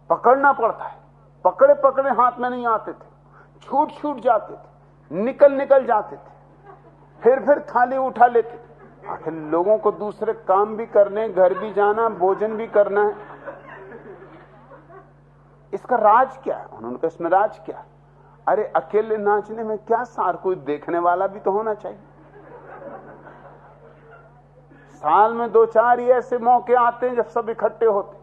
पकड़ना पड़ता है। पकड़े पकड़े हाथ में नहीं आते थे, छूट छूट जाते थे, निकल निकल जाते थे, फिर थाली उठा लेते थे। आखिर लोगों को दूसरे काम भी करने, घर भी जाना, भोजन भी करना है। इसका राज क्या है? उन्होंने कहा इसमें राज क्या? अरे अकेले नाचने में क्या सार, कोई देखने वाला भी तो होना चाहिए। साल में 2-4 ही ऐसे मौके आते हैं जब सब इकट्ठे होते।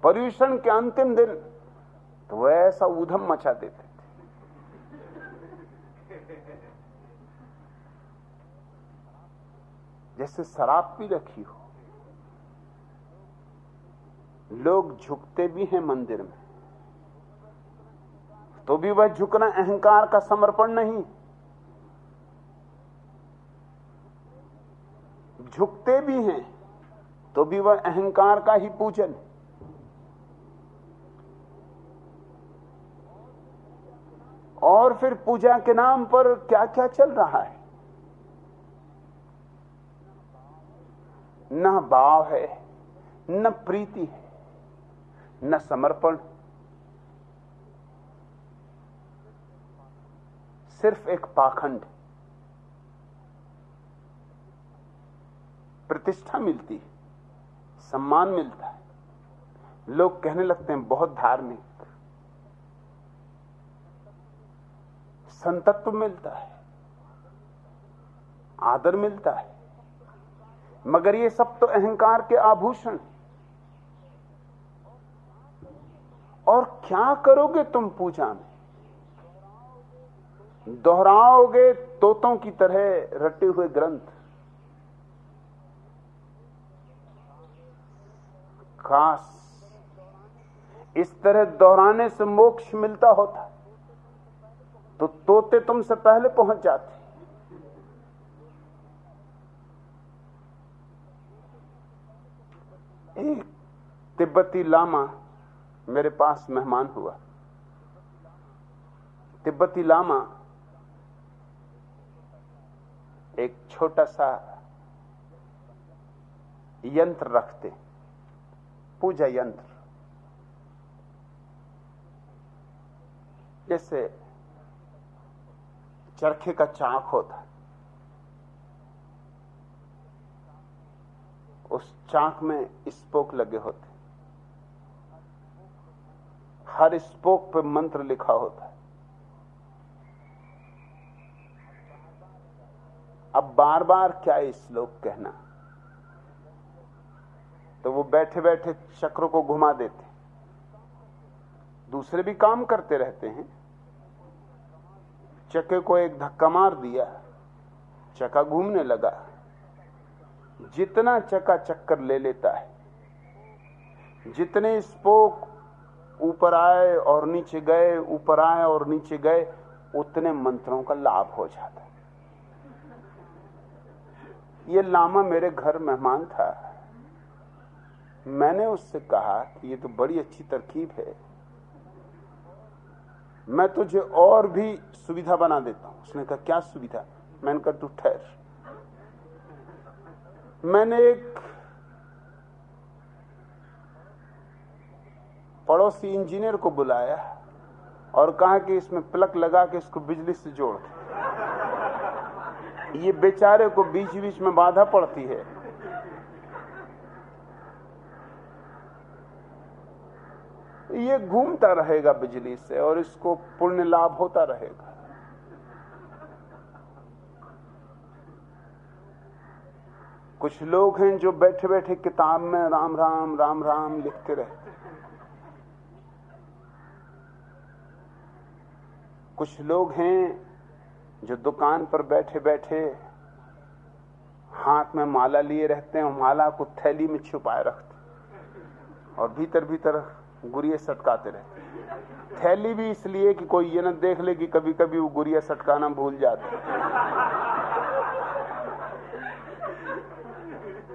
पर्यूषण के अंतिम दिन तो वह ऐसा ऊधम मचा देते थे। जैसे शराब पी रखी हो। लोग झुकते भी हैं मंदिर में, तो भी वह झुकना अहंकार का समर्पण नहीं। झुकते भी हैं तो भी वह अहंकार का ही पूजन। और फिर पूजा के नाम पर क्या क्या चल रहा है। न भाव है, न प्रीति है, न समर्पण, सिर्फ एक पाखंड। प्रतिष्ठा मिलती है, सम्मान मिलता है, लोग कहने लगते हैं बहुत धार्मिक, संतत्व मिलता है, आदर मिलता है, मगर ये सब तो अहंकार के आभूषण। और क्या करोगे तुम पूजा में? दोहराओगे तोतों की तरह रटे हुए ग्रंथ। खास इस तरह दोहराने से मोक्ष मिलता होता तो तोते तुमसे पहले पहुंच जाते। एक तिब्बती लामा मेरे पास मेहमान हुआ। तिब्बती लामा एक छोटा सा यंत्र रखते, पूजा यंत्र, जैसे चरखे का चाक होता। उस चाक में स्पोक लगे होते, हर स्पोक पे मंत्र लिखा होता है। अब बार बार क्या श्लोक कहना, तो वो बैठे बैठे चक्र को घुमा देते। दूसरे भी काम करते रहते हैं। चक्के को एक धक्का मार दिया, चक्का घूमने लगा। जितना चक्का चक्कर ले लेता है, जितने स्पोक ऊपर आए और नीचे गए, ऊपर आए और नीचे गए, उतने मंत्रों का लाभ हो जाता है। ये लामा मेरे घर मेहमान था। मैंने उससे कहा कि ये तो बड़ी अच्छी तरकीब है, मैं तुझे और भी सुविधा बना देता हूं। उसने कहा क्या सुविधा? मैंने कहा तू ठहर। मैंने एक पड़ोसी इंजीनियर को बुलाया और कहा कि इसमें प्लग लगा के इसको बिजली से जोड़ दे। ये बेचारे को बीच बीच में बाधा पड़ती है। ये घूमता रहेगा बिजली से और इसको पुण्य लाभ होता रहेगा। कुछ लोग हैं जो बैठे बैठे किताब में राम राम राम राम लिखते रहते। कुछ लोग हैं जो दुकान पर बैठे बैठे हाथ में माला लिए रहते हैं, माला को थैली में छुपाए रखते और भीतर भीतर गुड़िया सटकाते रहते। थैली भी इसलिए कि कोई ये न देख ले कि कभी कभी वो गुड़िया सटकाना भूल जाते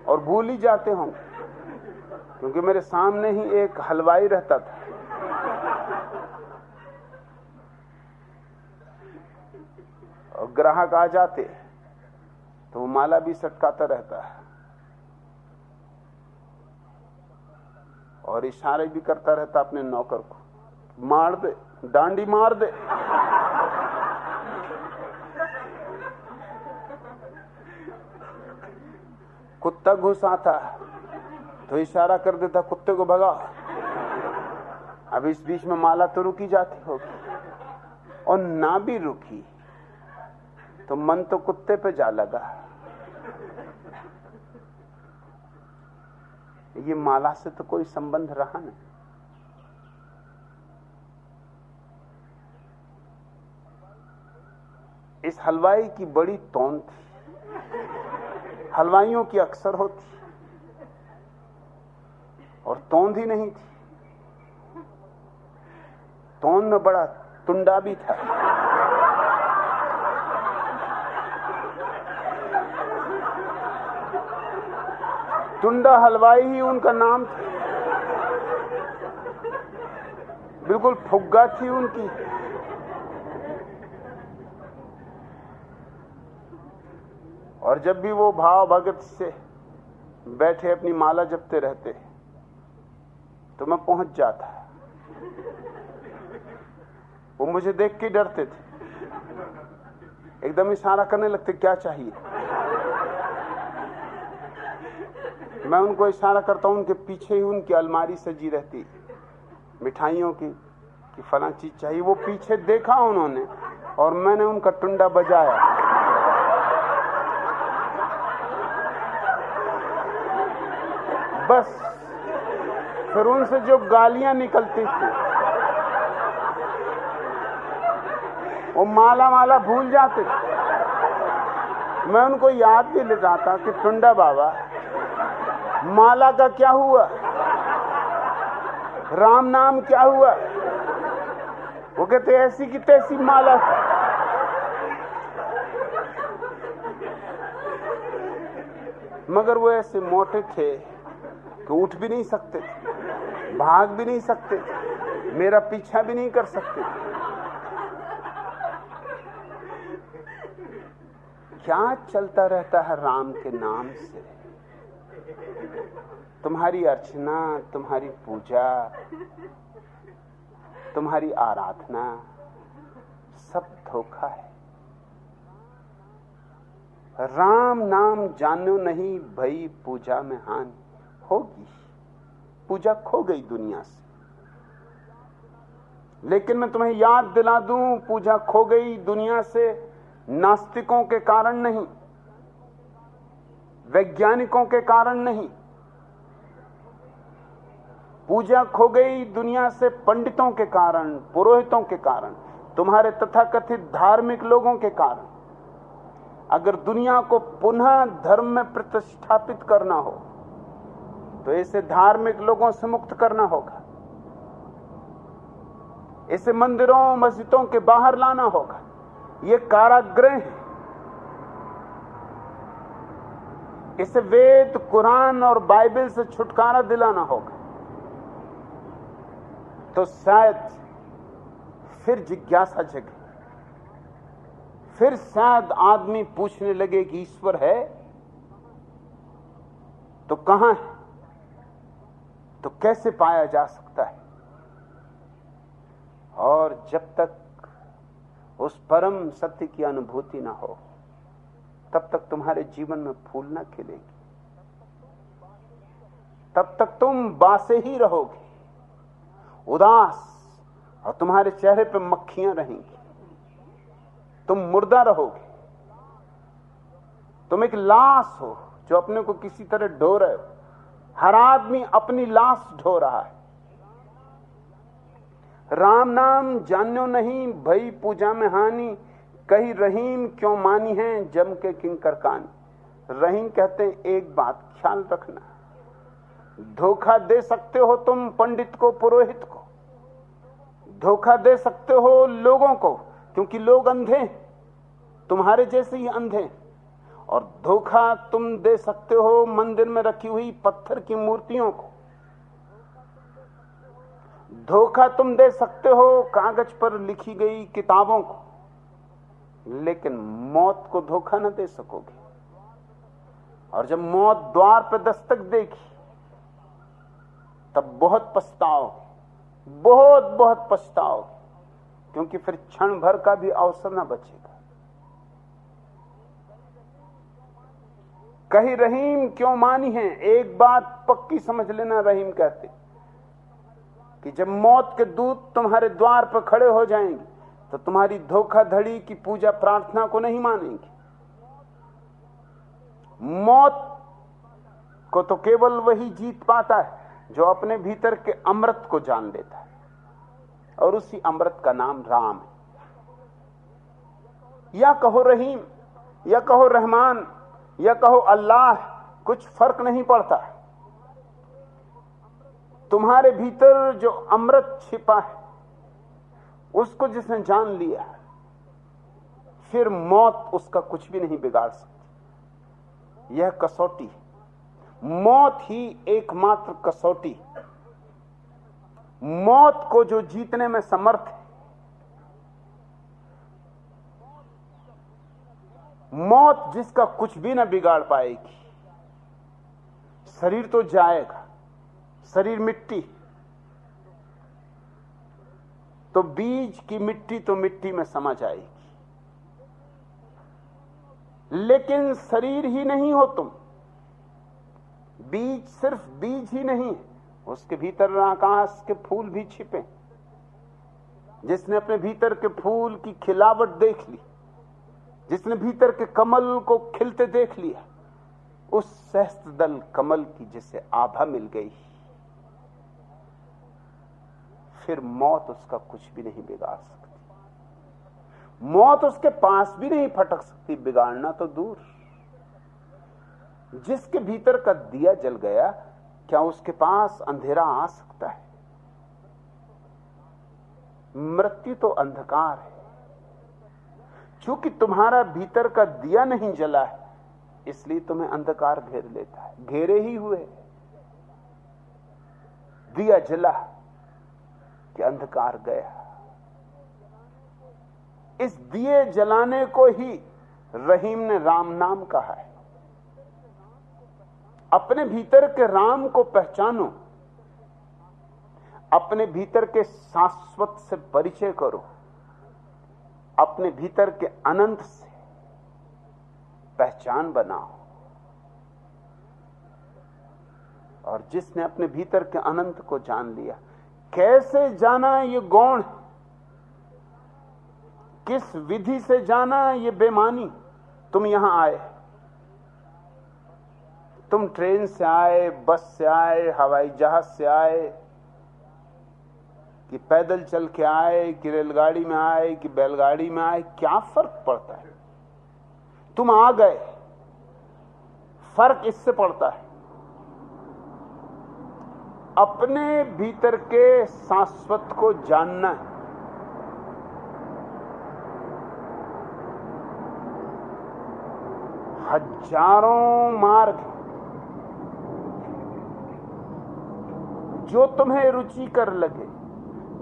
और भूल ही जाते हों। क्योंकि मेरे सामने ही एक हलवाई रहता था, और ग्राहक आ जाते तो वो माला भी सटकाता रहता है। और इशारे भी करता रहता अपने नौकर को, मार दे, डांडी मार दे। कुत्ता घुस आता तो इशारा कर देता कुत्ते को भगा। अब इस बीच में माला तो रुकी जाती होगी, और ना भी रुकी तो मन तो कुत्ते पे जा लगा। ये माला से तो कोई संबंध रहा नहीं। इस हलवाई की बड़ी तौन थी, हलवाइयों की अक्सर होती, और तौंध ही नहीं थी, तौन में बड़ा टुंडा भी था। टुंडा हलवाई ही उनका नाम था, बिल्कुल फुग्गा थी उनकी। और जब भी वो भाव भगत से बैठे अपनी माला जपते रहते तो मैं पहुंच जाता। वो मुझे देख के डरते थे, एकदम इशारा करने लगते, क्या चाहिए। मैं उनको इशारा करता हूं, उनके पीछे ही उनकी अलमारी सजी रहती मिठाइयों की कि फलां चीज चाहिए। वो पीछे देखा उन्होंने और मैंने उनका टुंडा बजाया। बस फिर उनसे जो गालियां निकलती थी वो माला माला भूल जाते थे। मैं उनको याद भी ले जाता कि टुंडा बाबा, माला का क्या हुआ, राम नाम क्या हुआ। वो कहते ऐसी की तैसी माला थी। मगर वो ऐसे मोटे थे कि उठ भी नहीं सकते थे, भाग भी नहीं सकते थे, मेरा पीछा भी नहीं कर सकते थे। क्या चलता रहता है राम के नाम से। तुम्हारी अर्चना, तुम्हारी पूजा, तुम्हारी आराधना सब धोखा है। राम नाम जानो नहीं भई पूजा में हानि होगी। पूजा खो गई दुनिया से। लेकिन मैं तुम्हें याद दिला दूं, पूजा खो गई दुनिया से नास्तिकों के कारण नहीं, वैज्ञानिकों के कारण नहीं। पूजा खो गई दुनिया से पंडितों के कारण, पुरोहितों के कारण, तुम्हारे तथाकथित धार्मिक लोगों के कारण। अगर दुनिया को पुनः धर्म में प्रतिष्ठापित करना हो तो इसे धार्मिक लोगों से मुक्त करना होगा, इसे मंदिरों मस्जिदों के बाहर लाना होगा। ये कारागृह है, इसे वेद, कुरान और बाइबल से छुटकारा दिलाना होगा। तो शायद फिर जिज्ञासा जगे, फिर शायद आदमी पूछने लगे कि ईश्वर है तो कहां है, तो कैसे पाया जा सकता है। और जब तक उस परम सत्य की अनुभूति ना हो तब तक तुम्हारे जीवन में फूल ना खिलेगी, तब तक तुम बासे ही रहोगे, उदास, और तुम्हारे चेहरे पे मक्खियां रहेंगी। तुम मुर्दा रहोगे, तुम एक लाश हो जो अपने को किसी तरह ढो रहे हो। हर आदमी अपनी लाश ढो रहा है। राम नाम जान्यो नहीं भई पूजा में हानि, कही रहीम क्यों मानी है जम के किंकर कानी। रहीम कहते हैं एक बात ख्याल रखना, धोखा दे सकते हो तुम पंडित को, पुरोहित को, धोखा दे सकते हो लोगों को, क्योंकि लोग अंधे हैं, तुम्हारे जैसे ही अंधे हैं। और धोखा तुम दे सकते हो मंदिर में रखी हुई पत्थर की मूर्तियों को, धोखा तुम दे सकते हो कागज पर लिखी गई किताबों को, लेकिन मौत को धोखा न दे सकोगे। और जब मौत द्वार पर दस्तक देगी तब बहुत पछताओ, बहुत बहुत पछताओ, क्योंकि फिर क्षण भर का भी अवसर ना बचेगा। कहीं रहीम क्यों मानी है, एक बात पक्की समझ लेना। रहीम कहते कि जब मौत के दूत तुम्हारे द्वार पर खड़े हो जाएंगे तो तुम्हारी धोखाधड़ी की पूजा प्रार्थना को नहीं मानेंगे। मौत को तो केवल वही जीत पाता है जो अपने भीतर के अमृत को जान लेता है, और उसी अमृत का नाम राम है। या कहो रहीम, या कहो रहमान, या कहो अल्लाह, कुछ फर्क नहीं पड़ता। तुम्हारे भीतर जो अमृत छिपा है उसको जिसने जान लिया, फिर मौत उसका कुछ भी नहीं बिगाड़ सकती। यह कसौटी, मौत ही एकमात्र कसौटी। मौत को जो जीतने में समर्थ है, मौत जिसका कुछ भी ना बिगाड़ पाएगी। शरीर तो जाएगा, शरीर मिट्टी, तो बीज की मिट्टी तो मिट्टी में समा जाएगी। लेकिन शरीर ही नहीं हो तुम, बीज सिर्फ बीज ही नहीं, उसके भीतर आकाश के फूल भी छिपे। जिसने अपने भीतर के फूल की खिलावट देख ली, जिसने भीतर के कमल को खिलते देख लिया, उस सहस्त्रदल कमल की जिसे आभा मिल गई, फिर मौत उसका कुछ भी नहीं बिगाड़ सकती। मौत उसके पास भी नहीं फटक सकती, बिगाड़ना तो दूर। जिसके भीतर का दिया जल गया, क्या उसके पास अंधेरा आ सकता है? मृत्यु तो अंधकार है। क्योंकि तुम्हारा भीतर का दिया नहीं जला है, इसलिए तुम्हें अंधकार घेर लेता है। घेरे ही हुए, दिया जला कि अंधकार गया। इस दिए जलाने को ही रहीम ने राम नाम कहा है। अपने भीतर के राम को पहचानो, अपने भीतर के शाश्वत से परिचय करो, अपने भीतर के अनंत से पहचान बनाओ। और जिसने अपने भीतर के अनंत को जान लिया, कैसे जाना ये गौण है, किस विधि से जाना ये बेमानी। तुम यहां आए, तुम ट्रेन से आए, बस से आए, हवाई जहाज से आए, कि पैदल चल के आए, कि रेलगाड़ी में आए, कि बैलगाड़ी में आए, क्या फर्क पड़ता है? तुम आ गए। फर्क इससे पड़ता है, अपने भीतर के शाश्वत को जानना है। हजारों मार्ग जो तुम्हें रुचिकर लगे,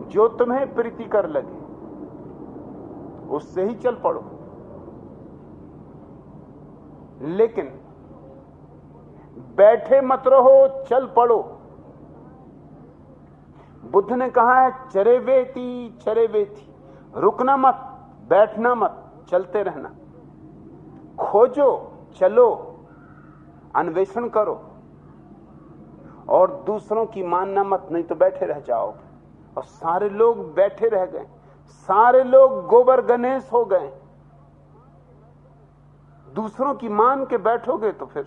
जो तुम्हें प्रीतिकर लगे, उससे ही चल पड़ो। लेकिन बैठे मत रहो, चल पड़ो। बुद्ध ने कहा है चरेवेति चरेवेति, रुकना मत, बैठना मत, चलते रहना। खोजो, चलो, अन्वेषण करो, और दूसरों की मानना मत, नहीं तो बैठे रह जाओगे। और सारे लोग बैठे रह गए, सारे लोग गोबर गणेश हो गए। दूसरों की मान के बैठोगे तो फिर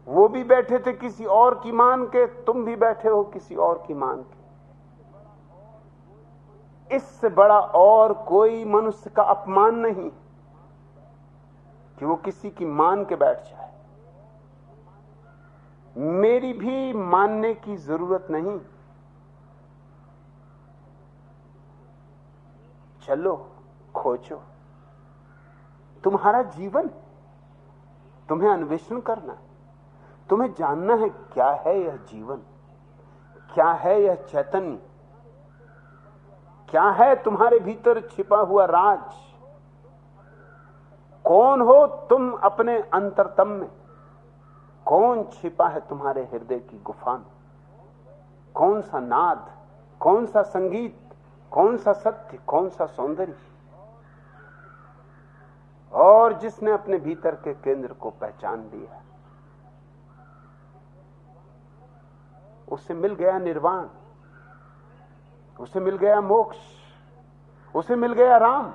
वो भी बैठे थे किसी और की मान के, तुम भी बैठे हो किसी और की मान के। इससे बड़ा और कोई मनुष्य का अपमान नहीं कि वो किसी की मान के बैठ जाए। मेरी भी मानने की जरूरत नहीं। चलो, खोजो, तुम्हारा जीवन, तुम्हें अन्वेषण करना है, तुम्हें जानना है क्या है यह जीवन, क्या है यह चैतन्य, क्या है तुम्हारे भीतर छिपा हुआ राज। कौन हो तुम अपने अंतरतम में, कौन छिपा है तुम्हारे हृदय की गुफा में? कौन सा नाद, कौन सा संगीत, कौन सा सत्य, कौन सा सौंदर्य? और जिसने अपने भीतर के केंद्र को पहचान लिया, उसे मिल गया निर्वाण, उसे मिल गया मोक्ष, उसे मिल गया राम।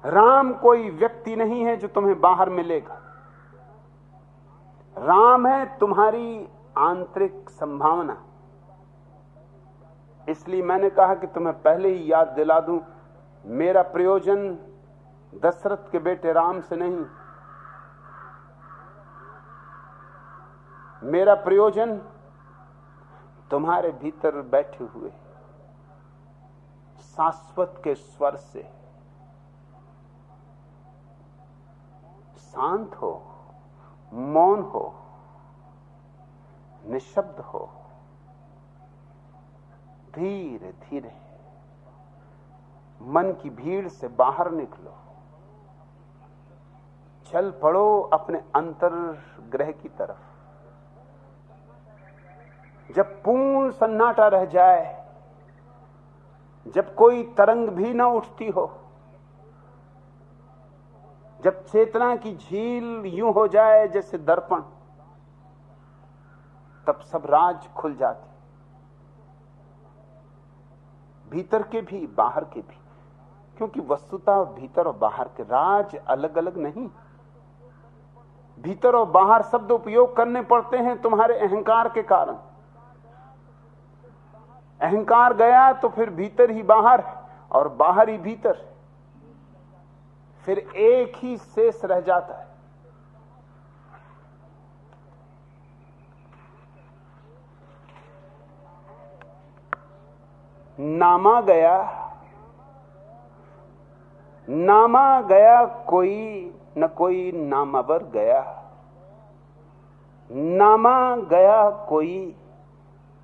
राम कोई व्यक्ति नहीं है जो तुम्हें बाहर मिलेगा। राम है तुम्हारी आंतरिक संभावना। इसलिए मैंने कहा कि तुम्हें पहले ही याद दिला दूं, मेरा प्रयोजन दशरथ के बेटे राम से नहीं, मेरा प्रयोजन तुम्हारे भीतर बैठे हुए शाश्वत के स्वर से। शांत हो, मौन हो, निशब्द हो, धीरे धीरे मन की भीड़ से बाहर निकलो, चल पड़ो अपने अंतर्ग्रह की तरफ। जब पूर्ण सन्नाटा रह जाए, जब कोई तरंग भी ना उठती हो, जब चेतना की झील यूं हो जाए जैसे दर्पण, तब सब राज खुल जाते, भीतर के भी बाहर के भी। क्योंकि वस्तुतः भीतर और बाहर के राज अलग अलग नहीं। भीतर और बाहर शब्द उपयोग करने पड़ते हैं तुम्हारे अहंकार के कारण। अहंकार गया तो फिर भीतर ही बाहर है और बाहर ही भीतर है, फिर एक ही शेष रह जाता है। नामा गया, नामा गया कोई न कोई नामावर गया, नामा गया कोई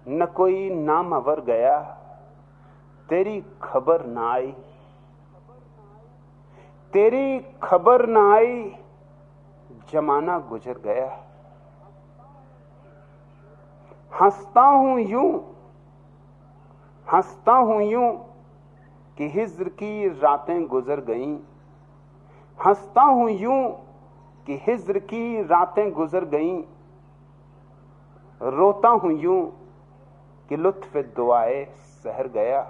न कोई नामावर गया, तेरी खबर ना आई, तेरी खबर ना आई, जमाना गुजर गया। हंसता हूं यूं, हंसता हूं यूं कि हिज्र की रातें गुजर गईं, हंसता हूं यूं कि हिज्र की रातें गुजर गईं, रोता हूं यूं कि लुत्फ़ दुआए सहर गया।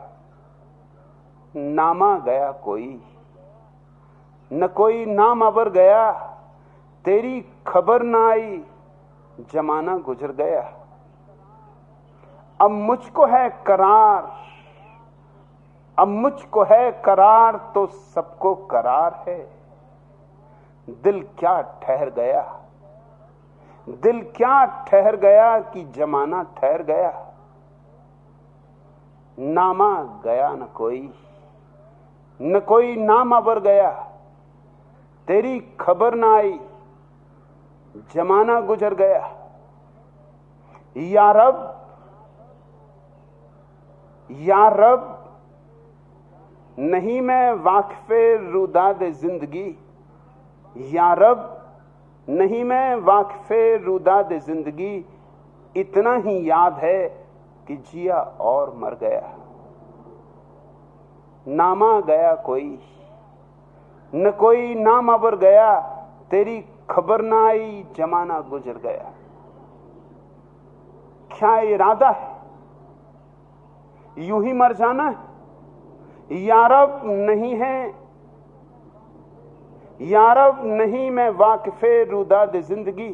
नामा गया कोई न कोई नाम अवर गया, तेरी खबर ना आई, जमाना गुजर गया। अब मुझको है करार, अब मुझको है करार तो सबको करार है। दिल क्या ठहर गया, दिल क्या ठहर गया कि जमाना ठहर गया। नामा गया न कोई नाम अबर गया, तेरी खबर ना आई, जमाना गुजर गया। या रब, या रब, नहीं मैं वाक़िफ़े रुदाद जिंदगी, या रब, नहीं मैं वाक़िफ़े रुदाद जिंदगी, इतना ही याद है कि जिया और मर गया। नामा गया कोई न कोई नाम अबर गया, तेरी खबर ना आई, जमाना गुजर गया। क्या इरादा है? यूं ही मर जाना है? यारब नहीं है, यारब नहीं मैं वाक़िफ़े रुदाद जिंदगी।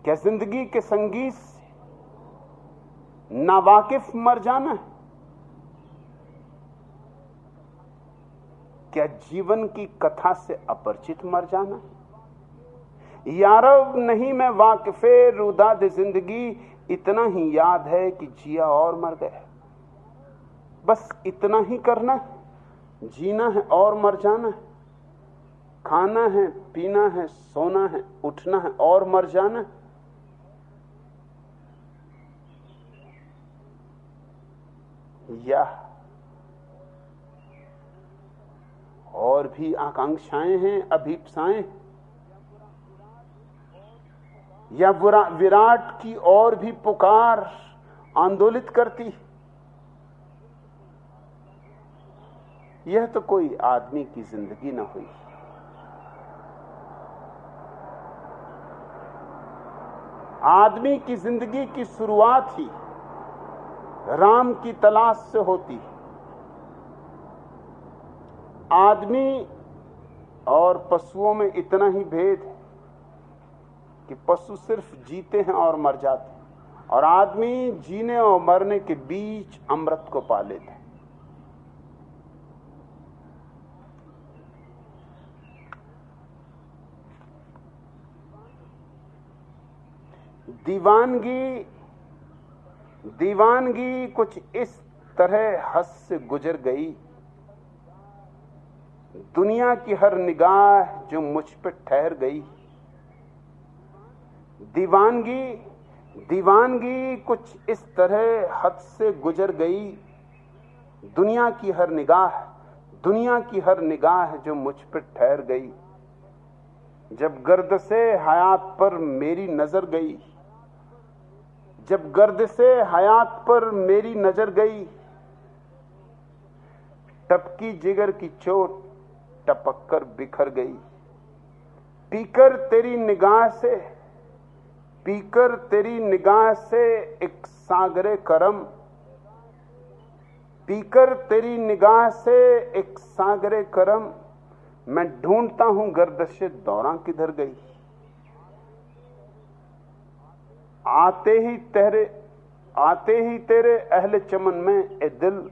क्या जिंदगी के संगीत से नावाकिफ मर जाना है? क्या जीवन की कथा से अपरिचित मर जाना? यारब नहीं मैं वाक़िफ़े रुदाद जिंदगी, इतना ही याद है कि जिया और मर गया। बस इतना ही करना है, जीना है और मर जाना है, खाना है, पीना है, सोना है, उठना है और मर जाना है। या और भी आकांक्षाएं हैं, अभीप्साएं, या विराट की और भी पुकार आंदोलित करती? यह तो कोई आदमी की जिंदगी न हुई। आदमी की जिंदगी की शुरुआत ही राम की तलाश से होती है। आदमी और पशुओं में इतना ही भेद है कि पशु सिर्फ जीते हैं और मर जाते हैं, और आदमी जीने और मरने के बीच अमृत को पा लेते हैं। दीवानगी कुछ इस तरह हद से गुजर गई, दुनिया की हर निगाह जो मुझ पर ठहर गई। दीवानगी कुछ इस तरह हद से गुजर गई, दुनिया की हर निगाह जो मुझ पर ठहर गई। जब गर्द से हयात पर मेरी नजर गई, जब गर्द से हयात पर मेरी नजर गई, टपकी जिगर की चोट टपक कर बिखर गई। पीकर तेरी निगाह से एक सागरे करम, पीकर तेरी निगाह से एक सागरे करम, मैं ढूंढता हूं गर्दशे दौरां किधर गई। आते ही तेरे अहले चमन में ए दिल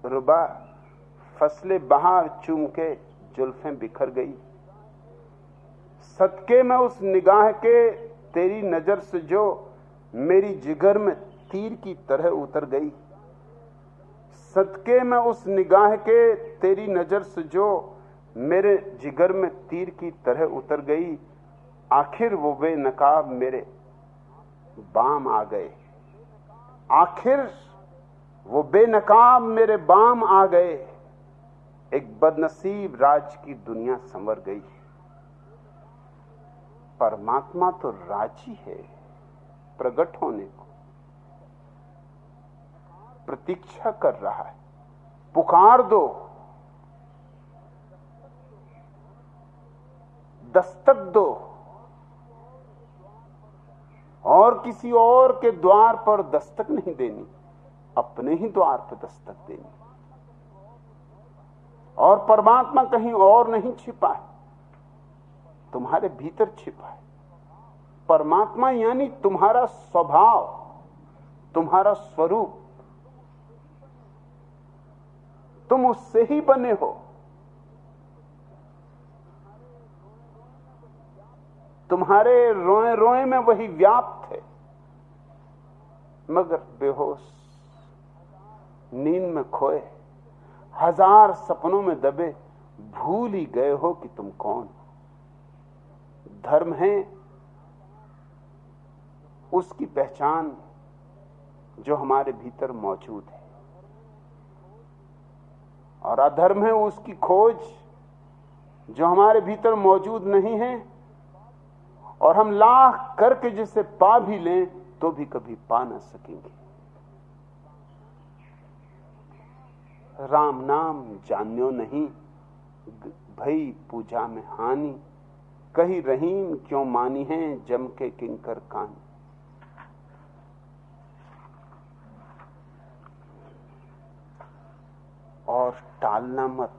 रुबा, फसले बहार चूम के जुल्फें बिखर गई। सदके में उस निगाह के तेरी नजर से जो मेरी जिगर में तीर की तरह उतर गई। सदके में उस निगाह के तेरी नजर से जो मेरे जिगर में तीर की तरह उतर गई। आखिर वो बेनकाब मेरे बाम आ गए, आखिर वो बेनकाब मेरे बाम आ गए। एक बदनसीब राज की दुनिया संवर गई। परमात्मा तो राजी है प्रकट होने को, प्रतीक्षा कर रहा है। पुकार दो, दस्तक दो, और किसी और के द्वार पर दस्तक नहीं देनी, अपने ही द्वार पर दस्तक देनी। और परमात्मा कहीं और नहीं छिपा है, तुम्हारे भीतर छिपा है। परमात्मा यानी तुम्हारा स्वभाव, तुम्हारा स्वरूप, तुम उससे ही बने हो। तुम्हारे रोए रोए में वही व्याप्त है, मगर बेहोश नींद में खोए, हजार सपनों में दबे, भूल ही गए हो कि तुम कौन। धर्म है उसकी पहचान जो हमारे भीतर मौजूद है, और अधर्म है उसकी खोज जो हमारे भीतर मौजूद नहीं है, और हम लाख करके जिसे पा भी लें तो भी कभी पा न सकेंगे। राम नाम जान्यो नहीं, भई पूजा में हानि, कहीं रहीम क्यों मानी है जम के किंकर कान। और टालना मत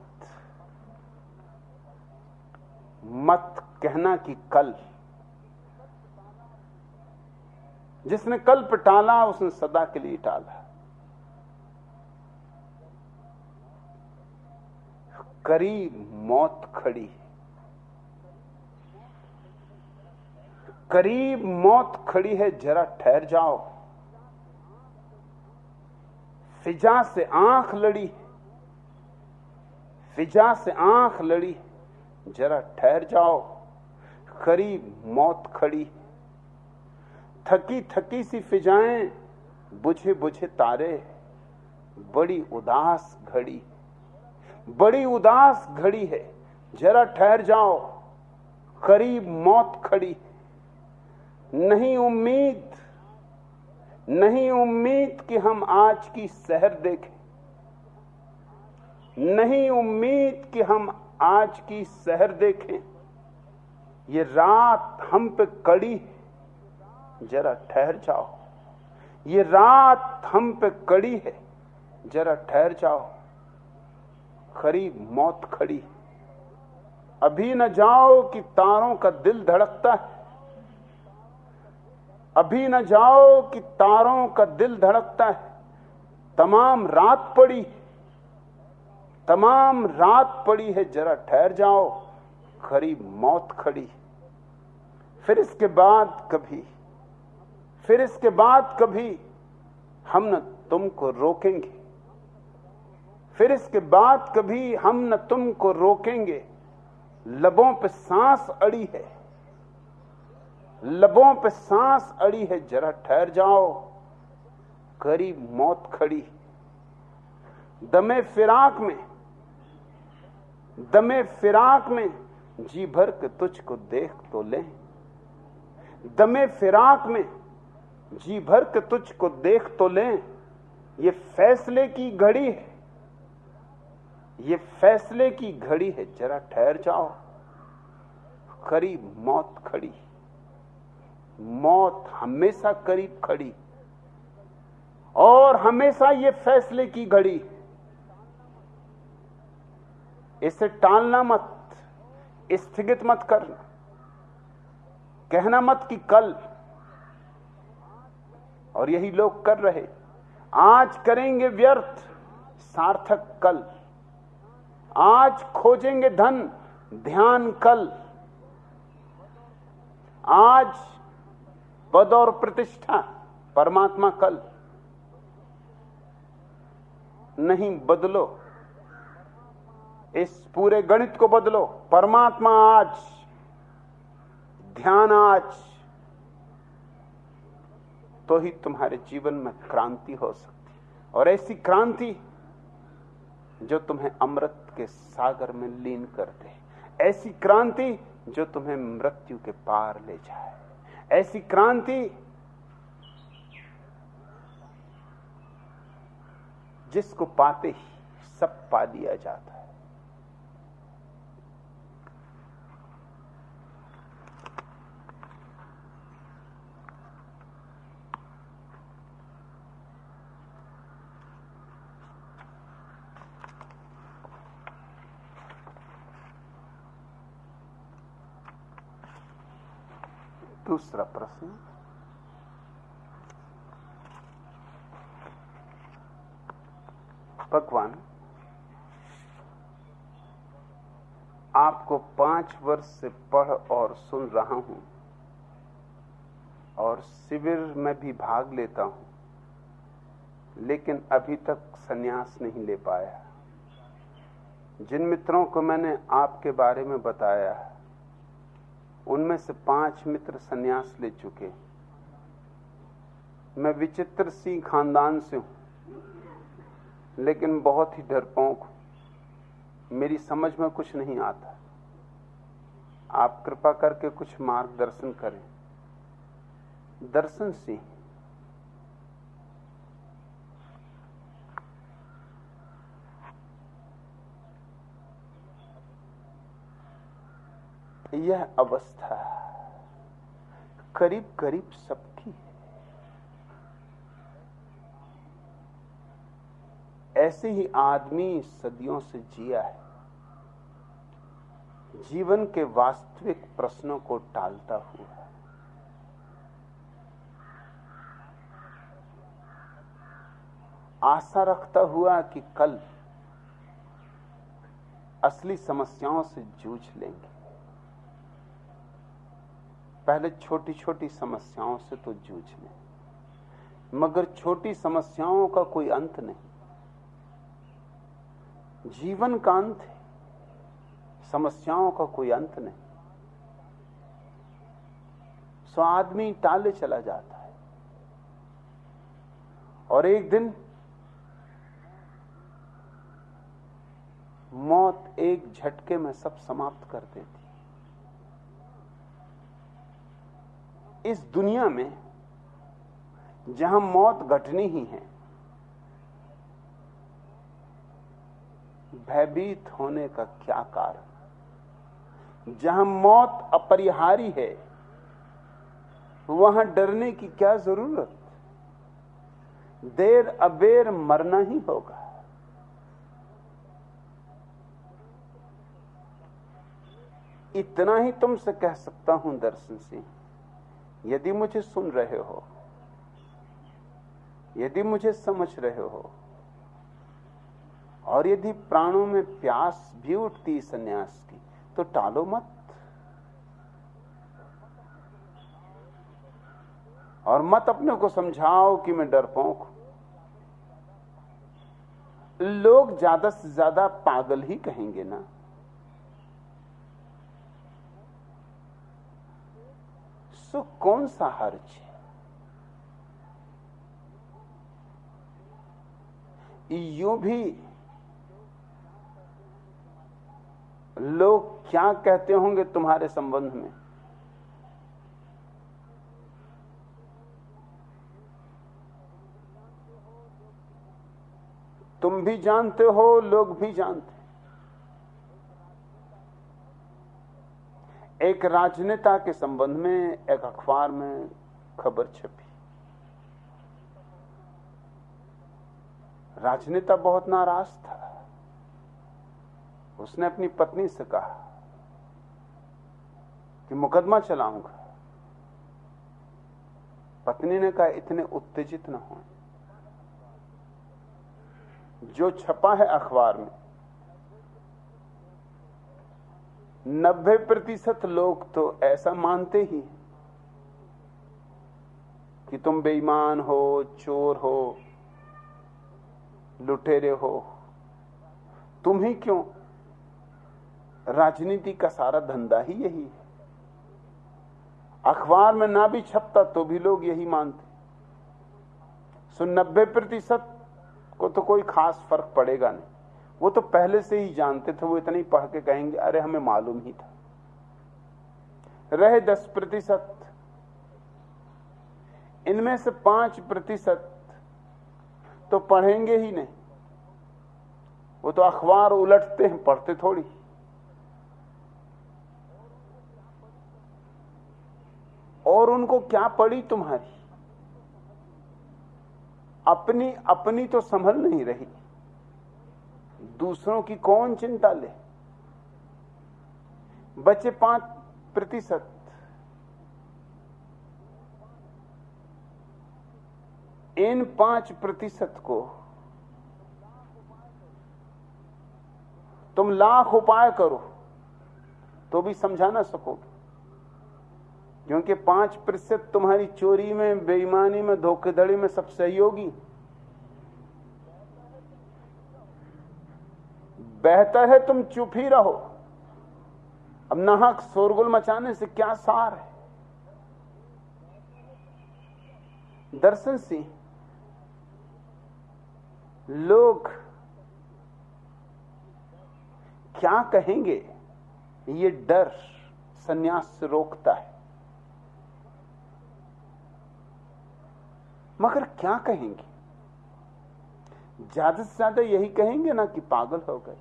कहना कि कल, जिसने कल पे टाला उसने सदा के लिए टाला। करीब मौत खड़ी, करीब मौत खड़ी है, जरा ठहर जाओ। फिजा से आंख लड़ी, फिजा से आंख लड़ी, जरा ठहर जाओ। करीब मौत खड़ी, थकी थकी सी फिजाएं, बुझे बुझे तारे, बड़ी उदास घड़ी, बड़ी उदास घड़ी है, जरा ठहर जाओ। करीब मौत खड़ी, नहीं उम्मीद, नहीं उम्मीद कि हम आज की सहर देखें, नहीं उम्मीद कि हम आज की सहर देखें। ये रात हम पे कड़ी है, जरा ठहर जाओ। ये रात हम पे कड़ी है, जरा ठहर जाओ। करीब मौत खड़ी है, अभी न जाओ कि तारों का दिल धड़कता है। अभी न जाओ कि तारों का दिल धड़कता है। तमाम रात पड़ी, तमाम रात पड़ी है, जरा ठहर जाओ। करीब मौत खड़ी। फिर इसके बाद कभी, फिर इसके बाद कभी हम न तुमको रोकेंगे। फिर इसके बाद कभी हम न तुमको रोकेंगे। लबों पे सांस अड़ी है, लबों पे सांस अड़ी है, जरा ठहर जाओ। करीब मौत खड़ी। दमे फिराक में, दमे फिराक में जी भर के तुझको देख तो लें। दमे फिराक में जी भर के तुझको देख तो लें। ये फैसले की घड़ी है, ये फैसले की घड़ी है, जरा ठहर जाओ। करीब मौत खड़ी। मौत हमेशा करीब खड़ी और हमेशा ये फैसले की घड़ी। इसे टालना मत, स्थगित मत करना, कहना मत कि कल। और यही लोग कर रहे। आज करेंगे व्यर्थ, सार्थक कल। आज खोजेंगे धन, ध्यान कल। आज पद और प्रतिष्ठा, परमात्मा कल। नहीं बदलो, इस पूरे गणित को बदलो। परमात्मा आज, ध्यान आज, तो ही तुम्हारे जीवन में क्रांति हो सकती। और ऐसी क्रांति जो तुम्हें अमृत के सागर में लीन कर दे। ऐसी क्रांति जो तुम्हें मृत्यु के पार ले जाए। ऐसी क्रांति जिसको पाते ही सब पा लिया जाता है। दूसरा प्रश्न, भगवान आपको 5 वर्ष से पढ़ और सुन रहा हूं और शिविर में भी भाग लेता हूं, लेकिन अभी तक संन्यास नहीं ले पाया। जिन मित्रों को मैंने आपके बारे में बताया, उनमें से 5 मित्र संन्यास ले चुके। मैं विचित्र सी खानदान से हूं, लेकिन बहुत ही डरपोक हूं। मेरी समझ में कुछ नहीं आता। आप कृपा करके कुछ मार्गदर्शन करें। दर्शन सिंह, यह अवस्था करीब करीब सबकी है। ऐसे ही आदमी सदियों से जिया है, जीवन के वास्तविक प्रश्नों को टालता हुआ। आशा रखता हुआ कि कल असली समस्याओं से जूझ लेंगे। पहले छोटी छोटी समस्याओं से तो जूझ लें, मगर छोटी समस्याओं का कोई अंत नहीं। जीवन का अंत है, समस्याओं का कोई अंत नहीं। सो आदमी टाले चला जाता है और एक दिन मौत एक झटके में सब समाप्त कर देती। इस दुनिया में जहां मौत घटनी ही है, भयभीत होने का क्या कारण? जहां मौत अपरिहार्य है, वहां डरने की क्या जरूरत? देर अबेर मरना ही होगा। इतना ही तुमसे कह सकता हूं दर्शन सिंह, यदि मुझे सुन रहे हो, यदि मुझे समझ रहे हो, और यदि प्राणों में प्यास भी उठती सन्यास की, तो टालो मत और मत अपने को समझाओ कि मैं डरपोक हूं। लोग ज्यादा से ज्यादा पागल ही कहेंगे ना। सो कौन सा हर्ज है? यूं भी लोग क्या कहते होंगे तुम्हारे संबंध में? तुम भी जानते हो, लोग भी जानते। एक राजनेता के संबंध में एक अखबार में खबर छपी। राजनेता बहुत नाराज था। उसने अपनी पत्नी से कहा कि मुकदमा चलाऊंगा। पत्नी ने कहा इतने उत्तेजित न हो। जो छपा है अखबार में, 90% लोग तो ऐसा मानते ही कि तुम बेईमान हो, चोर हो, लुटेरे हो। तुम ही क्यों, राजनीति का सारा धंधा ही यही है। अखबार में ना भी छपता तो भी लोग यही मानते। सो 90% को तो कोई खास फर्क पड़ेगा नहीं। वो तो पहले से ही जानते थे। वो इतना ही पढ़ के कहेंगे अरे हमें मालूम ही था। रहे 10%, इनमें से 5% तो पढ़ेंगे ही नहीं। वो तो अखबार उलटते हैं, पढ़ते थोड़ी। और उनको क्या पड़ी तुम्हारी? अपनी अपनी तो संभल नहीं रही, दूसरों की कौन चिंता ले? बचे 5%। इन 5% को तुम लाख उपाय करो तो भी समझा ना सकोगे, क्योंकि 5% तुम्हारी चोरी में, बेईमानी में, धोखेधड़ी में सब सहयोगी। बेहतर है तुम चुप ही रहो। अब नाहक शोरगुल मचाने से क्या सार है? दर्शन सिंह, लोग क्या कहेंगे, ये डर सन्यास से रोकता है। मगर क्या कहेंगे? ज्यादा से ज्यादा यही कहेंगे ना कि पागल हो गए।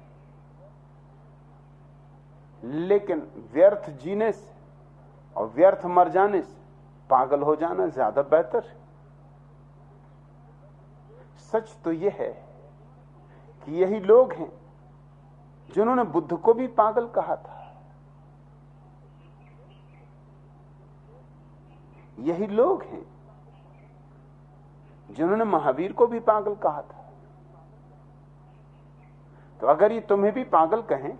लेकिन व्यर्थ जीने से और व्यर्थ मर जाने से पागल हो जाना ज्यादा बेहतर है। सच तो यह है कि यही लोग हैं जिन्होंने बुद्ध को भी पागल कहा था। यही लोग हैं जिन्होंने महावीर को भी पागल कहा था। तो अगर ये तुम्हें भी पागल कहें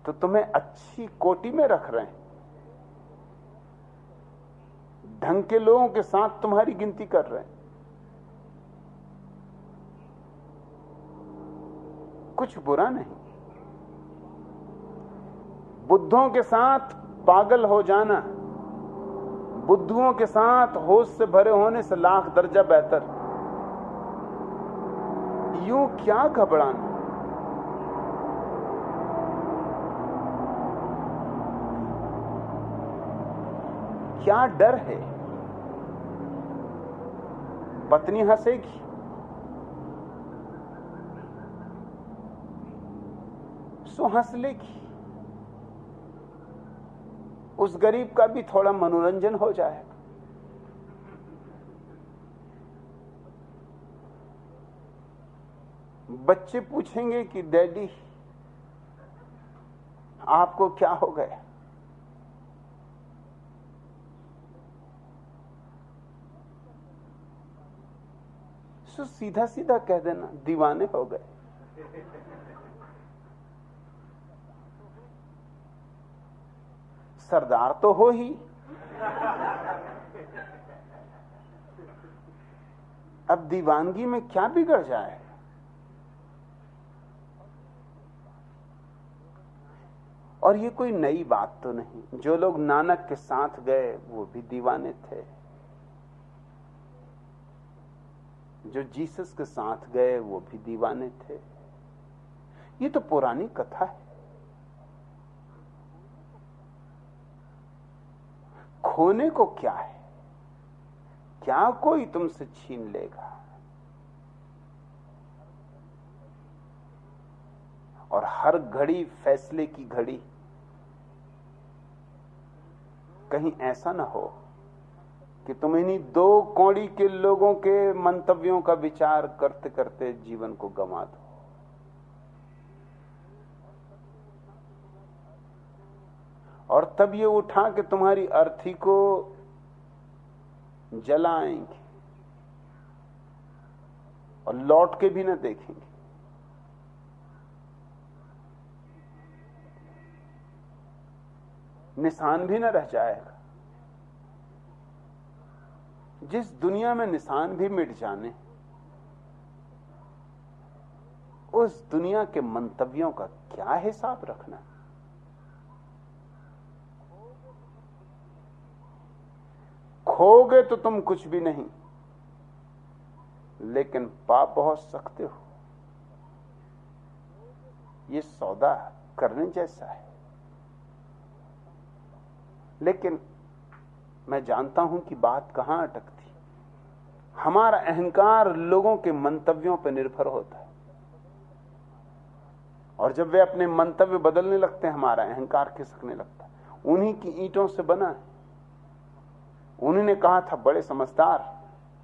तो तुम्हें अच्छी कोटि में रख रहे हैं। ढंग के लोगों के साथ तुम्हारी गिनती कर रहे हैं। कुछ बुरा नहीं। बुद्धों के साथ पागल हो जाना बुद्धुओं के साथ होश से भरे होने से लाख दर्जा बेहतर। यूं क्या घबराना? क्या डर है? पत्नी हंसेगी, सो हंस लेगी, उस गरीब का भी थोड़ा मनोरंजन हो जाएगा। बच्चे पूछेंगे कि डैडी आपको क्या हो गया? सो सीधा सीधा कह देना दीवाने हो गए। सरदार तो हो ही, अब दीवानगी में क्या बिगड़ जाए? और ये कोई नई बात तो नहीं। जो लोग नानक के साथ गए वो भी दीवाने थे, जो जीसस के साथ गए वो भी दीवाने थे। ये तो पुरानी कथा है। खोने को क्या है? क्या कोई तुमसे छीन लेगा? और हर घड़ी फैसले की घड़ी। कहीं ऐसा ना हो कि तुम इन्हीं दो कौड़ी के लोगों के मंतव्यों का विचार करते करते जीवन को गंवा दो। और तब ये उठा के तुम्हारी अर्थी को जलाएंगे और लौट के भी ना देखेंगे। निशान भी न रह जाएगा। जिस दुनिया में निशान भी मिट जाने, उस दुनिया के मंतव्यों का क्या हिसाब रखना? खोगे तो तुम कुछ भी नहीं, लेकिन पा बहुत सकते हो। ये सौदा करने जैसा है। लेकिन मैं जानता हूं कि बात कहां अटकती। हमारा अहंकार लोगों के मंतव्यों पर निर्भर होता है, और जब वे अपने मंतव्य बदलने लगते हैं, हमारा अहंकार खिसकने लगता है। उन्हीं की ईंटों से बना है। उन्हीं ने कहा था बड़े समझदार,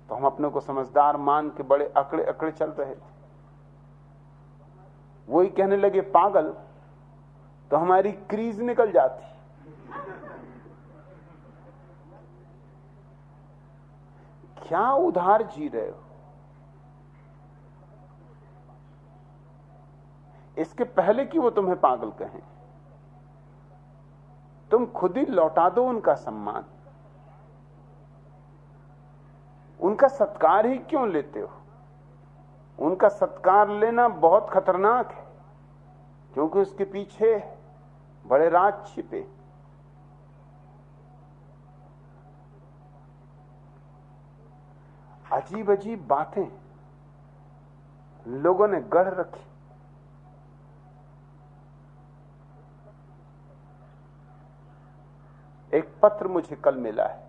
तो हम अपने को समझदार मान के बड़े अकड़े अकड़े चल रहे थे। वही कहने लगे पागल, तो हमारी क्रीज निकल जाती। क्या उधार जी रहे हो? इसके पहले कि वो तुम्हें पागल कहें, तुम खुद ही लौटा दो उनका सम्मान। उनका सत्कार ही क्यों लेते हो? उनका सत्कार लेना बहुत खतरनाक है, क्योंकि उसके पीछे बड़े राज छिपे। अजीब अजीब बातें लोगों ने गढ़ रखी। एक पत्र मुझे कल मिला है,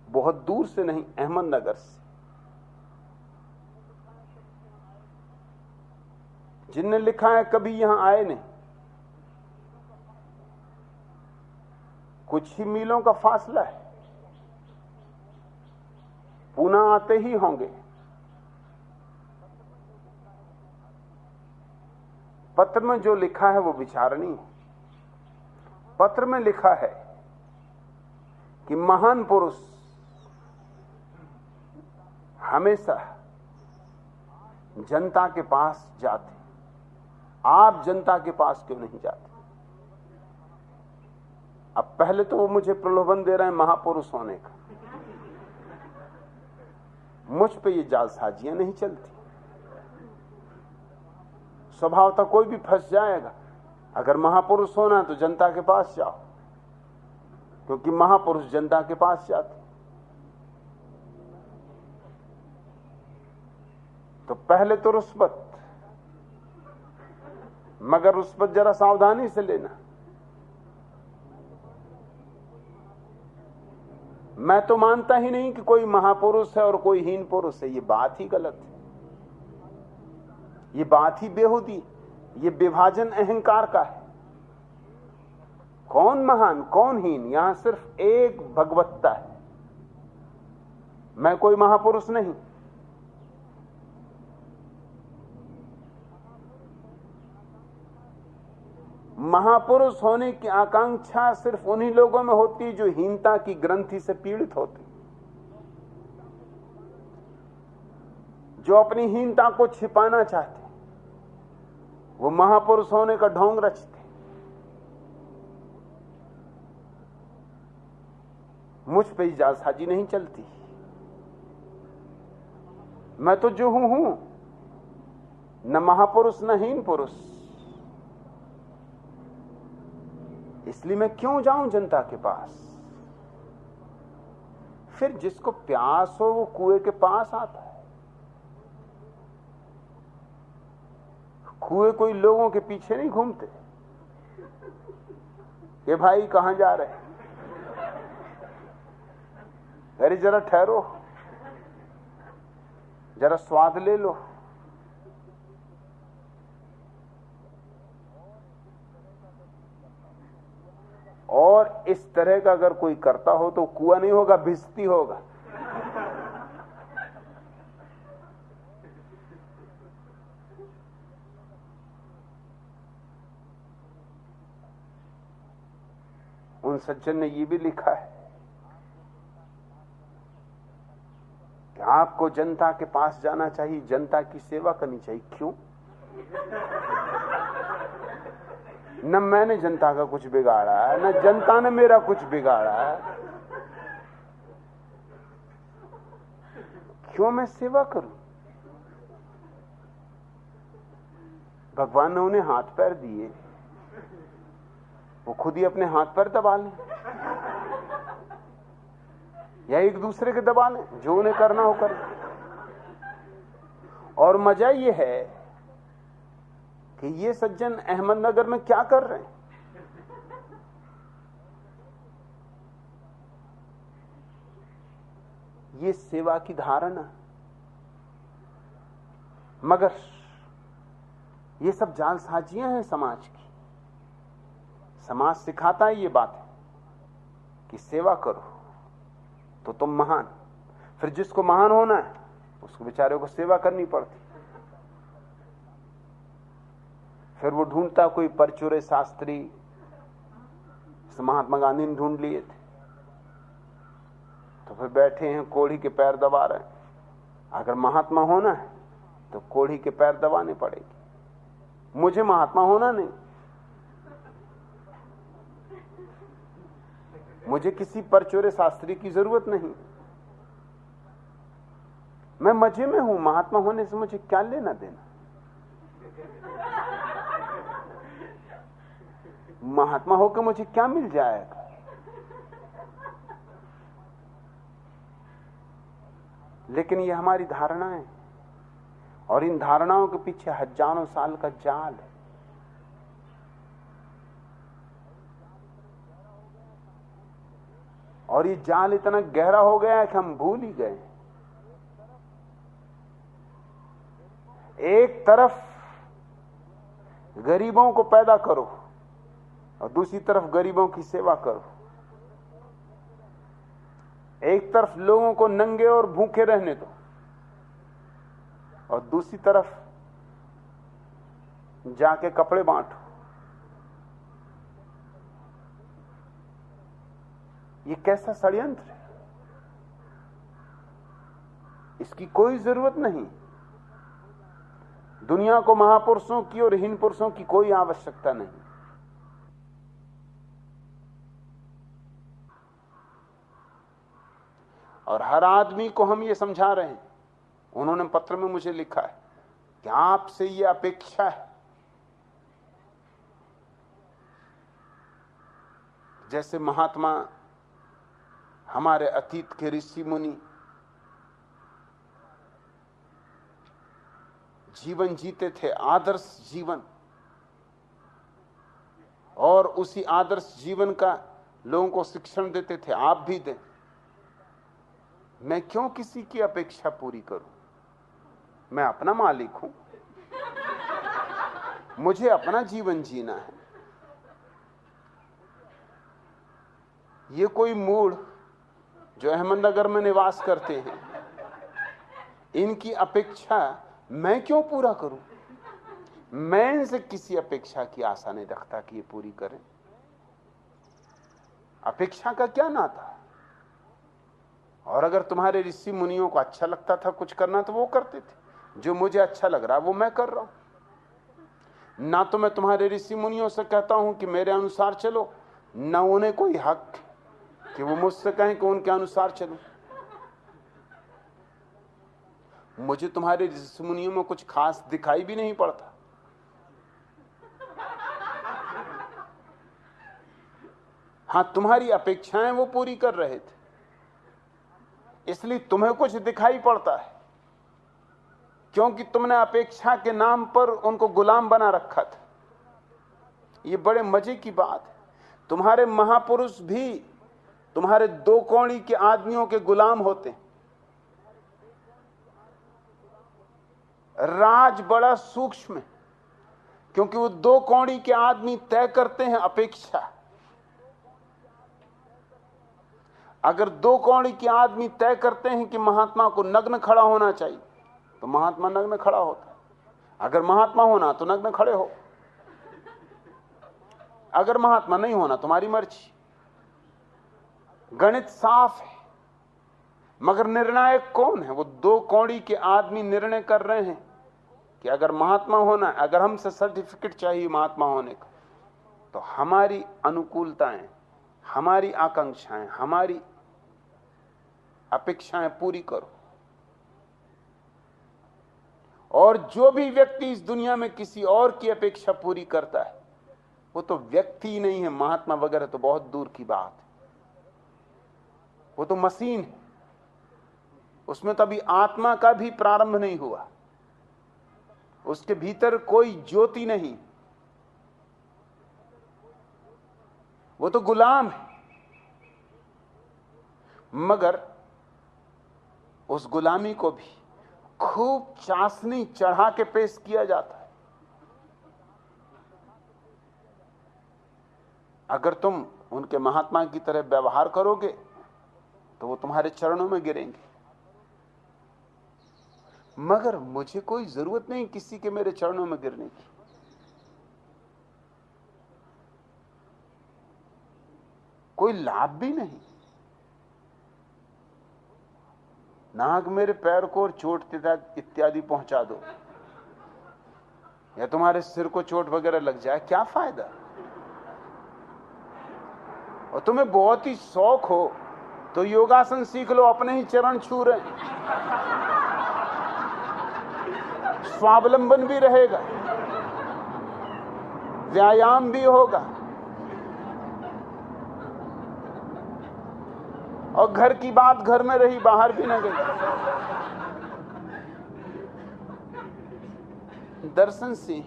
बहुत दूर से नहीं, अहमदनगर से, जिनने लिखा है कभी यहां आए नहीं। कुछ ही मीलों का फासला है, पूना आते ही होंगे। पत्र में जो लिखा है वो विचारणीय है। पत्र में लिखा है कि महान पुरुष हमेशा जनता के पास जाते, आप जनता के पास क्यों नहीं जाते? अब पहले तो वो मुझे प्रलोभन दे रहे हैं महापुरुष होने का। मुझ पे ये जालसाजियां नहीं चलती। स्वभावतः कोई भी फंस जाएगा। अगर महापुरुष होना है तो जनता के पास जाओ, क्योंकि महापुरुष जनता के पास जाते। तो पहले तो रुस्बत, मगर रुस्बत जरा सावधानी से लेना। मैं तो मानता ही नहीं कि कोई महापुरुष है और कोई हीन पुरुष है। ये बात ही गलत है, ये बात ही बेहूदी, ये विभाजन अहंकार का है। कौन महान कौन हीन, यहां सिर्फ एक भगवत्ता है। मैं कोई महापुरुष नहीं। महापुरुष होने की आकांक्षा सिर्फ उन्हीं लोगों में होती जो हीनता की ग्रंथि से पीड़ित होते, जो अपनी हीनता को छिपाना चाहते, वो महापुरुष होने का ढोंग रचते। मुझ पे जालसाजी नहीं चलती। मैं तो जो हूं, न महापुरुष न हीन पुरुष। इसलिए मैं क्यों जाऊं जनता के पास? फिर जिसको प्यास हो वो कुएं के पास आता है। कुएं कोई लोगों के पीछे नहीं घूमते कि भाई कहां जा रहे हैं, अरे जरा ठहरो, जरा स्वाद ले लो। और इस तरह का अगर कोई करता हो तो कुआं नहीं होगा, भिस्ती होगा। उन सज्जन ने ये भी लिखा है कि आपको जनता के पास जाना चाहिए, जनता की सेवा करनी चाहिए। क्यों? न मैंने जनता का कुछ बिगाड़ा है, न जनता ने मेरा कुछ बिगाड़ा है। क्यों मैं सेवा करूं? भगवान ने उन्हें हाथ पैर दिए, वो खुद ही अपने हाथ पैर दबा लें या एक दूसरे के दबा लें, जो उन्हें करना हो करें। और मजा ये है कि ये सज्जन अहमदनगर में क्या कर रहे हैं? ये सेवा की धारणा, मगर ये सब जालसाजियां हैं समाज की। समाज सिखाता है ये बात कि सेवा करो तो तुम महान। फिर जिसको महान होना है उसको बेचारे को सेवा करनी पड़ती। फिर वो ढूंढता कोई परचुरे शास्त्री, महात्मा गांधी ने ढूंढ लिए थे, तो फिर बैठे हैं कोढ़ी के पैर दबा रहे हैं। अगर महात्मा होना है तो कोढ़ी के पैर दबाने पड़ेगी। मुझे महात्मा होना नहीं, मुझे किसी परचुरे शास्त्री की जरूरत नहीं। मैं मजे में हूं, महात्मा होने से मुझे क्या लेना देना? महात्मा होकर मुझे क्या मिल जाएगा? लेकिन ये हमारी धारणाएं, और इन धारणाओं के पीछे हजारों साल का जाल है। और ये जाल इतना गहरा हो गया है कि हम भूल ही गए। एक तरफ गरीबों को पैदा करो और दूसरी तरफ गरीबों की सेवा करो। एक तरफ लोगों को नंगे और भूखे रहने दो और दूसरी तरफ जाके कपड़े बांटो। ये कैसा षड्यंत्र है? इसकी कोई जरूरत नहीं। दुनिया को महापुरुषों की और हीन पुरुषों की कोई आवश्यकता नहीं। और हर आदमी को हम ये समझा रहे हैं। उन्होंने पत्र में मुझे लिखा है कि आपसे ये अपेक्षा है जैसे महात्मा, हमारे अतीत के ऋषि मुनि जीवन जीते थे, आदर्श जीवन, और उसी आदर्श जीवन का लोगों को शिक्षण देते थे, आप भी दें। मैं क्यों किसी की अपेक्षा पूरी करूं? मैं अपना मालिक हूं, मुझे अपना जीवन जीना है। ये कोई मूढ़ जो अहमदनगर में निवास करते हैं, इनकी अपेक्षा मैं क्यों पूरा करूं? मैं इनसे किसी अपेक्षा की आशा नहीं रखता कि ये पूरी करें। अपेक्षा का क्या नाता? और अगर तुम्हारे ऋषि मुनियों को अच्छा लगता था कुछ करना तो वो करते थे। जो मुझे अच्छा लग रहा है वो मैं कर रहा हूं। ना तो मैं तुम्हारे ऋषि मुनियों से कहता हूं कि मेरे अनुसार चलो, ना उन्हें कोई हक कि वो मुझसे कहें कि उनके अनुसार चलो। मुझे तुम्हारे ऋषि मुनियों में कुछ खास दिखाई भी नहीं पड़ता। हां, तुम्हारी अपेक्षाएं वो पूरी कर रहे थे, इसलिए तुम्हें कुछ दिखाई पड़ता है, क्योंकि तुमने अपेक्षा के नाम पर उनको गुलाम बना रखा था। ये बड़े मजे की बात है। तुम्हारे महापुरुष भी तुम्हारे दो कौड़ी के आदमियों के गुलाम होते हैं। राज बड़ा सूक्ष्म है, क्योंकि वो दो कौड़ी के आदमी तय करते हैं अपेक्षा। अगर दो कौड़ी के आदमी तय करते हैं कि महात्मा को नग्न खड़ा होना चाहिए, तो महात्मा नग्न खड़ा होता है। अगर महात्मा होना तो नग्न खड़े हो, अगर महात्मा नहीं होना तुम्हारी मर्जी। गणित साफ है, मगर निर्णायक कौन है? वो दो कौड़ी के आदमी निर्णय कर रहे हैं कि अगर महात्मा होना, अगर हमसे सर्टिफिकेट चाहिए महात्मा होने का, तो हमारी अनुकूलताएं, हमारी आकांक्षाएं, हमारी अपेक्षाएं पूरी करो। और जो भी व्यक्ति इस दुनिया में किसी और की अपेक्षा पूरी करता है, वो तो व्यक्ति ही नहीं है। महात्मा वगैरह तो बहुत दूर की बात है, वो तो मशीन है। उसमें तो अभी आत्मा का भी प्रारंभ नहीं हुआ, उसके भीतर कोई ज्योति नहीं, वो तो गुलाम है। मगर उस गुलामी को भी खूब चाशनी चढ़ा के पेश किया जाता है। अगर तुम उनके महात्मा की तरह व्यवहार करोगे तो वो तुम्हारे चरणों में गिरेंगे। मगर मुझे कोई जरूरत नहीं किसी के मेरे चरणों में गिरने की। कोई लाभ भी नहीं। नाक मेरे पैर को और चोट इत्यादि पहुंचा दो, या तुम्हारे सिर को चोट वगैरह लग जाए, क्या फायदा? और तुम्हें बहुत ही शौक हो तो योगासन सीख लो, अपने ही चरण छू रहे हैं, स्वावलंबन भी रहेगा, व्यायाम भी होगा, और घर की बात घर में रही, बाहर भी न गई। दर्शन से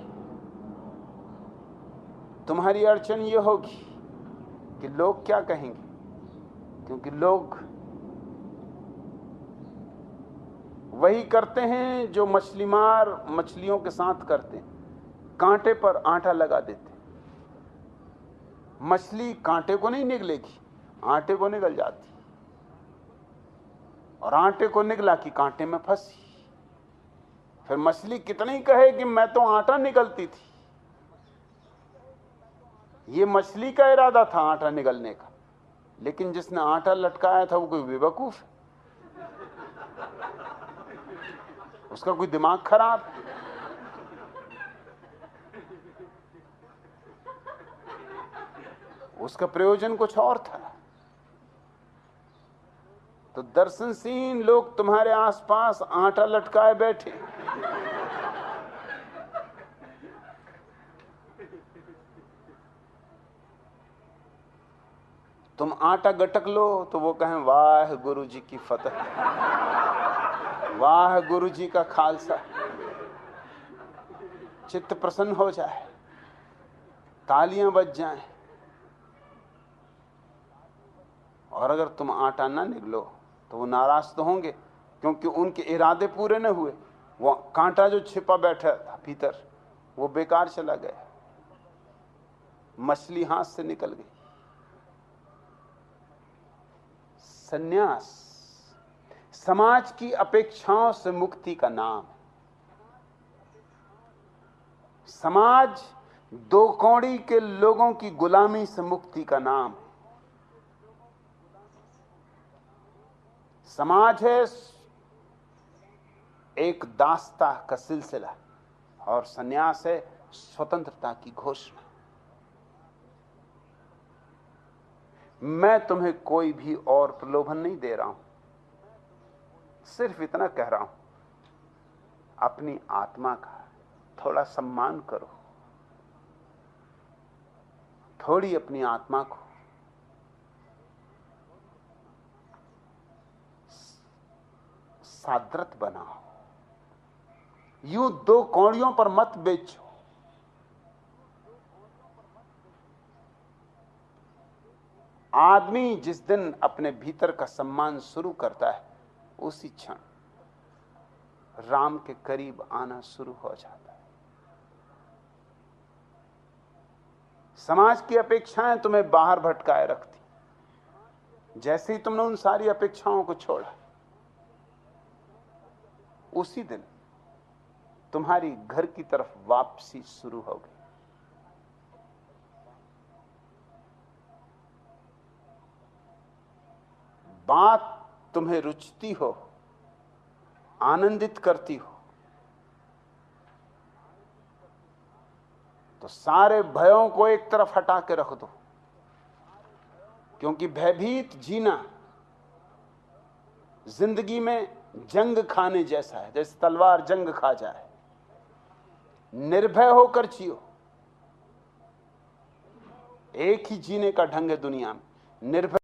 तुम्हारी अड़चन यह होगी कि लोग क्या कहेंगे, क्योंकि लोग वही करते हैं जो मछली मार मछलियों के साथ करते हैं, कांटे पर आटा लगा देते। मछली कांटे को नहीं निगलेगी, आटे को निगल जाती, और आटे को निगला कि कांटे में फंसी। फिर मछली कितनी कहे कि मैं तो आटा निगलती थी, ये मछली का इरादा था आटा निगलने का, लेकिन जिसने आटा लटकाया था वो कोई बेवकूफ है, उसका कोई दिमाग खराब है। उसका प्रयोजन कुछ और था। तो दर्शनहीन लोग तुम्हारे आसपास आटा लटकाए बैठे, तुम आटा गटक लो तो वो कहें वाह गुरु जी की फतह, वाह गुरु जी का खालसा। चित्त प्रसन्न हो जाए, तालियां बज जाएं। और अगर तुम आटा ना निगलो तो वो नाराज तो होंगे, क्योंकि उनके इरादे पूरे न हुए। वो कांटा जो छिपा बैठा था भीतर वो बेकार चला गया, मछली हाथ से निकल गई। सन्यास समाज की अपेक्षाओं से मुक्ति का नाम है। समाज दो कौड़ी के लोगों की गुलामी से मुक्ति का नाम है। समाज है एक दास्ता का सिलसिला और सन्यास है स्वतंत्रता की घोषणा। मैं तुम्हें कोई भी और प्रलोभन नहीं दे रहा हूं, सिर्फ इतना कह रहा हूं, अपनी आत्मा का थोड़ा सम्मान करो, थोड़ी अपनी आत्मा को साद्रत बनाओ। यूं दो कौड़ियों पर मत बेचो। आदमी जिस दिन अपने भीतर का सम्मान शुरू करता है, उसी क्षण राम के करीब आना शुरू हो जाता है। समाज की अपेक्षाएं तुम्हें बाहर भटकाए रखती। जैसे ही तुमने उन सारी अपेक्षाओं को छोड़ा, उसी दिन तुम्हारी घर की तरफ वापसी शुरू हो गई। बात तुम्हें रुचती हो, आनंदित करती हो, तो सारे भयों को एक तरफ हटा के रख दो, क्योंकि भयभीत जीना जिंदगी में जंग खाने जैसा है, जैसे तलवार जंग खा जाए। निर्भय होकर जियो। एक ही जीने का ढंग है दुनिया में, निर्भय